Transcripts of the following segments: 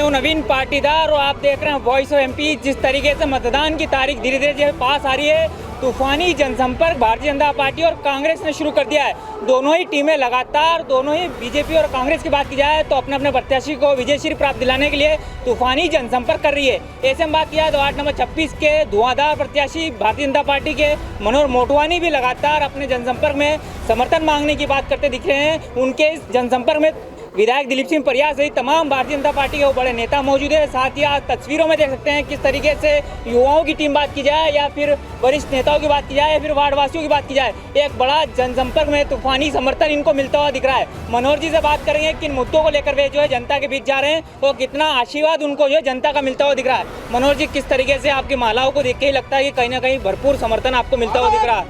हूं नवीन पाटीदार और आप देख रहे हैं वॉइस ऑफ एमपी। जिस तरीके से मतदान की तारीख धीरे धीरे जो पास आ रही है, तूफानी जनसंपर्क भारतीय जनता पार्टी और कांग्रेस ने शुरू कर दिया है। दोनों ही टीमें लगातार, दोनों ही बीजेपी और कांग्रेस की बात की जाए तो अपने अपने प्रत्याशी को विजयश्री प्राप्त दिलाने के लिए तूफानी जनसंपर्क कर रही है। ऐसे में बात किया तो वार्ड नंबर 26 के धुआंधार प्रत्याशी भारतीय जनता पार्टी के मनोहर मोटवानी भी लगातार अपने जनसंपर्क में समर्थन मांगने की बात करते दिख रहे हैं। उनके इस जनसंपर्क में विधायक दिलीप सिंह परियार सहित तमाम भारतीय जनता पार्टी के बड़े नेता मौजूद है। साथ ही आज तस्वीरों में देख सकते हैं किस तरीके से युवाओं की टीम बात की जाए या फिर वरिष्ठ नेताओं की बात की जाए या फिर वार्डवासियों की बात की जाए, एक बड़ा जनसंपर्क में तूफानी समर्थन इनको मिलता हुआ दिख रहा है। मनोहर जी से बात करेंगे किन मुद्दों को लेकर वे जो है जनता के बीच जा रहे हैं और कितना आशीर्वाद उनको जो है जनता का मिलता हुआ दिख रहा है। मनोहर जी, किस तरीके से आपकी मालाओं को देख के ही लगता है कि कहीं ना कहीं भरपूर समर्थन आपको मिलता हुआ दिख रहा है?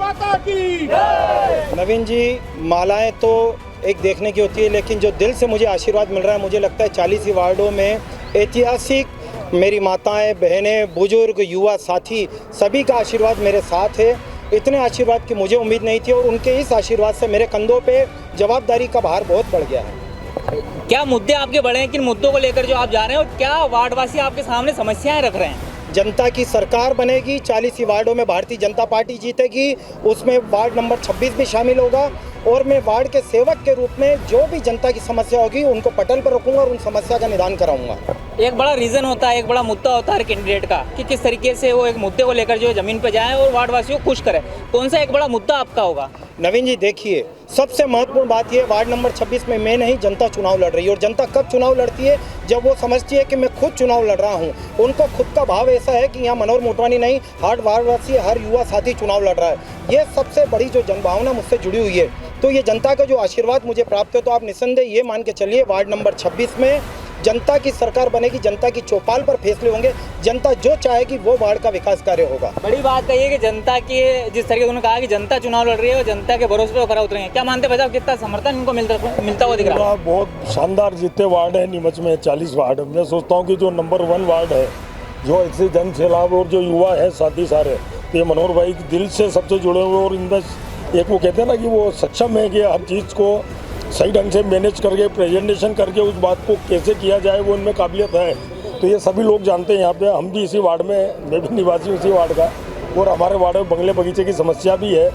नवीन जी, मालाएं तो एक देखने की होती है, लेकिन जो दिल से मुझे आशीर्वाद मिल रहा है, मुझे लगता है 40 वार्डों में ऐतिहासिक मेरी माताएं, बहनें, बुजुर्ग, युवा साथी सभी का आशीर्वाद मेरे साथ है। इतने आशीर्वाद की मुझे उम्मीद नहीं थी और उनके इस आशीर्वाद से मेरे कंधों पे जवाबदारी का भार बहुत बढ़ गया है। क्या मुद्दे आपके बड़े हैं, किन मुद्दों को लेकर जो आप जा रहे हैं और क्या वार्डवासी आपके सामने समस्याएं रख रहे हैं? जनता की सरकार बनेगी, 40 वार्डों में भारतीय जनता पार्टी जीतेगी, उसमें वार्ड नंबर 26 भी शामिल होगा और मैं वार्ड के सेवक के रूप में जो भी जनता की समस्या होगी उनको पटल पर रखूंगा और उन समस्या का निदान कराऊंगा। एक बड़ा रीज़न होता है, एक बड़ा मुद्दा होता है हर कैंडिडेट का कि किस तरीके से वो एक मुद्दे को लेकर जो ज़मीन पर जाए और वार्डवासियों को खुश करे। कौन सा एक बड़ा मुद्दा आपका होगा? नवीन जी, देखिए, सबसे महत्वपूर्ण बात यह, वार्ड नंबर 26 में मैं नहीं, जनता चुनाव लड़ रही है और जनता कब चुनाव लड़ती है? जब वो समझती है कि मैं खुद चुनाव लड़ रहा हूँ। उनको खुद का भाव ऐसा है कि यहाँ मनोहर मोटवानी नहीं, हर वार्डवासी, हर युवा साथी चुनाव लड़ रहा है। ये सबसे बड़ी जो जनभावना मुझसे जुड़ी हुई है, तो ये जनता का जो आशीर्वाद मुझे प्राप्त है, तो आप निस्संदेह ये मान के चलिए वार्ड नंबर 26 में जनता की सरकार बनेगी, जनता की चौपाल पर फैसले होंगे, जनता जो चाहेगी वो वार्ड का विकास कार्य होगा। बड़ी बात कही है कि जनता की, जिस तरीके से उन्होंने कहा कि जनता चुनाव लड़ रही है और जनता के भरोसे पर खरा उतरेंगे। क्या मानते भाई साहब, कितना समर्थन इनको मिलता हुआ दिख रहा है? बहुत शानदार जितने वार्ड है नीमच में 40 वार्ड, मैं सोचता हूँ कि जो नंबर 1 वार्ड है, जो इससे जन सैलाब और जो युवा है साथी सारे, तो ये मनोहर भाई दिल से सबसे जुड़े हुए और इनमें एक वो कहते हैं ना कि वो सक्षम है कि हर चीज़ को सही ढंग से मैनेज करके, प्रेजेंटेशन करके उस बात को कैसे किया जाए, वो इनमें काबिलियत है। तो ये सभी लोग जानते हैं यहाँ पे। हम भी इसी वार्ड में, मैं भी निवासी उसी वार्ड का, और हमारे वार्ड में बंगले बगीचे की समस्या भी है,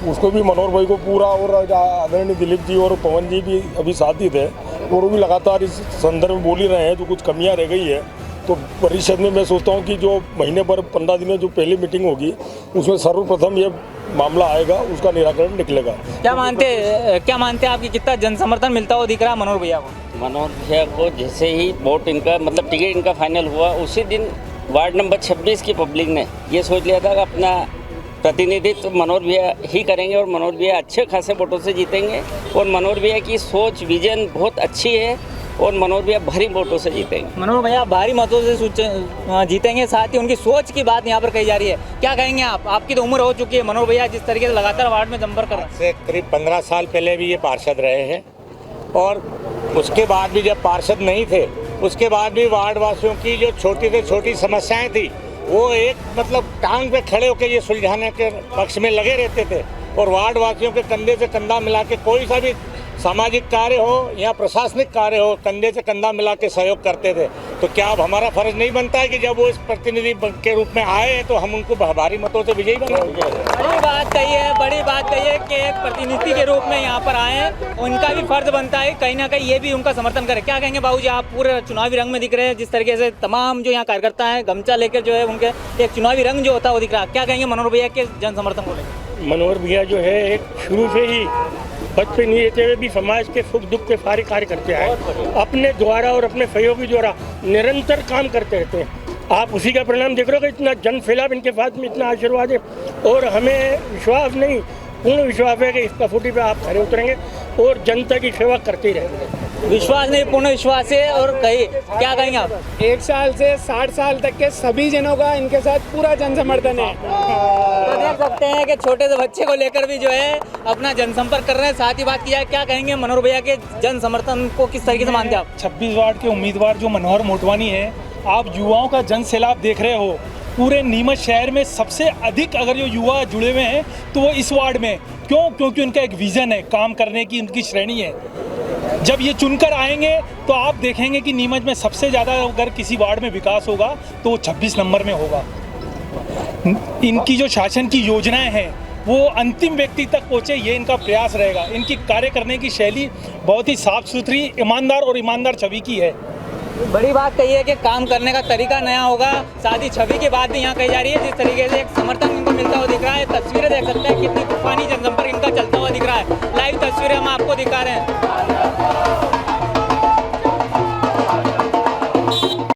उसको भी मनोहर भाई को पूरा, और आदरणीय दिलीप जी और पवन जी भी अभी साथ ही थे और वो भी लगातार इस संदर्भ में बोल ही रहे हैं। जो कुछ कमियाँ रह गई है तो परिषद में मैं सोचता हूँ कि जो महीने पर 15 दिन में जो पहली मीटिंग होगी उसमें सर्वप्रथम ये मामला आएगा, उसका निराकरण निकलेगा। क्या मानते हैं आपकी कितना जन समर्थन मिलता हुआ दिख रहा है मनोहर भैया को? मनोहर भैया को जैसे ही वोट इनका, मतलब टिकट इनका फाइनल हुआ, उसी दिन वार्ड नंबर 26 की पब्लिक ने ये सोच लिया था कि अपना प्रतिनिधित्व मनोहर भैया ही करेंगे और मनोहर भैया अच्छे खासे वोटों से जीतेंगे और मनोहर भैया की सोच, विजन बहुत अच्छी है और मनोहर भैया भारी वोटों से जीतेंगे। मनोहर भैया भारी मतों से जीतेंगे, साथ ही उनकी सोच की बात यहाँ पर कही जा रही है। क्या कहेंगे आप? आपकी तो उम्र हो चुकी है, मनोहर भैया जिस तरीके से लगातार वार्ड में संपर्क कर रहे हैं। से करीब 15 साल पहले भी ये पार्षद रहे हैं और उसके बाद भी जब पार्षद नहीं थे, उसके बाद भी वार्ड वासियों की जो छोटी से छोटी समस्याएं थी, वो एक मतलब टांग पे खड़े होकर ये सुलझाने के पक्ष में लगे रहते थे और वार्ड वासियों के कंधे से कंधा मिला के कोई सा भी सामाजिक कार्य हो या प्रशासनिक कार्य हो, कंधे से कंधा मिला के सहयोग करते थे। तो क्या अब हमारा फर्ज नहीं बनता है कि जब वो इस प्रतिनिधि के रूप में आए हैं तो हम उनको भारी मतों से विजयी बनाएं? बड़ी बात कही है कि एक प्रतिनिधि के रूप में यहाँ पर आए हैं, उनका भी फर्ज बनता है कहीं ना कहीं ये भी उनका समर्थन करें। क्या कहेंगे बाबूजी, आप पूरे चुनावी रंग में दिख रहे हैं, जिस तरीके से तमाम जो यहाँ कार्यकर्ता हैं गमछा लेकर जो है उनके एक चुनावी रंग जो होता है वो दिख रहा है। क्या कहेंगे मनोहर भैया के जन समर्थन को लेकर? मनोहर भैया जो है एक शुरू से ही बचपन नहीं रहते हुए भी समाज के सुख दुख के सारे कार्य करते हैं, अपने द्वारा और अपने सहयोगी द्वारा निरंतर काम करते रहते हैं। आप उसी का परिणाम देख रहे हो कि इतना जन सैलाब इनके साथ में, इतना आशीर्वाद है और हमें विश्वास नहीं, पूर्ण विश्वास है कि इस कसौटी पे आप खड़े उतरेंगे और जनता की सेवा करते ही रहेंगे। विश्वास नहीं, पूर्ण विश्वास है। और कही क्या कहेंगे आप? 1 साल से 60 साल तक के सभी जनों का इनके साथ पूरा जन समर्थन है। तो देख सकते हैं कि छोटे से बच्चे को लेकर भी जो है अपना जनसंपर्क कर रहे हैं। साथ ही बात की जाए, क्या कहेंगे मनोहर भैया के जन समर्थन को किस तरीके से मानते हैं आप? 26 वार्ड के उम्मीदवार जो मनोहर मोटवानी है, आप युवाओं का जन सैलाब देख रहे हो। पूरे नीमच शहर में सबसे अधिक अगर जो युवा जुड़े हुए हैं तो वो इस वार्ड में। क्योंकि उनका एक विज़न है, काम करने की उनकी श्रेणी है। जब ये चुनकर आएंगे तो आप देखेंगे कि नीमच में सबसे ज़्यादा अगर किसी वार्ड में विकास होगा तो वो 26 नंबर में होगा। इनकी जो शासन की योजनाएं हैं वो अंतिम व्यक्ति तक पहुँचे, ये इनका प्रयास रहेगा। इनकी कार्य करने की शैली बहुत ही साफ सुथरी, ईमानदार छवि की है। बड़ी बात कही है कि काम करने का तरीका नया होगा, साथ ही छवि की बात भी यहाँ कही जा रही है। जिस तरीके से एक समर्थन इनको मिलता हुआ दिख रहा है, तस्वीरें देख सकते हैं कितनी तूफानी जनसंपर्क इनका चलता हुआ दिख रहा है। लाइव तस्वीरें हम आपको दिखा रहे हैं।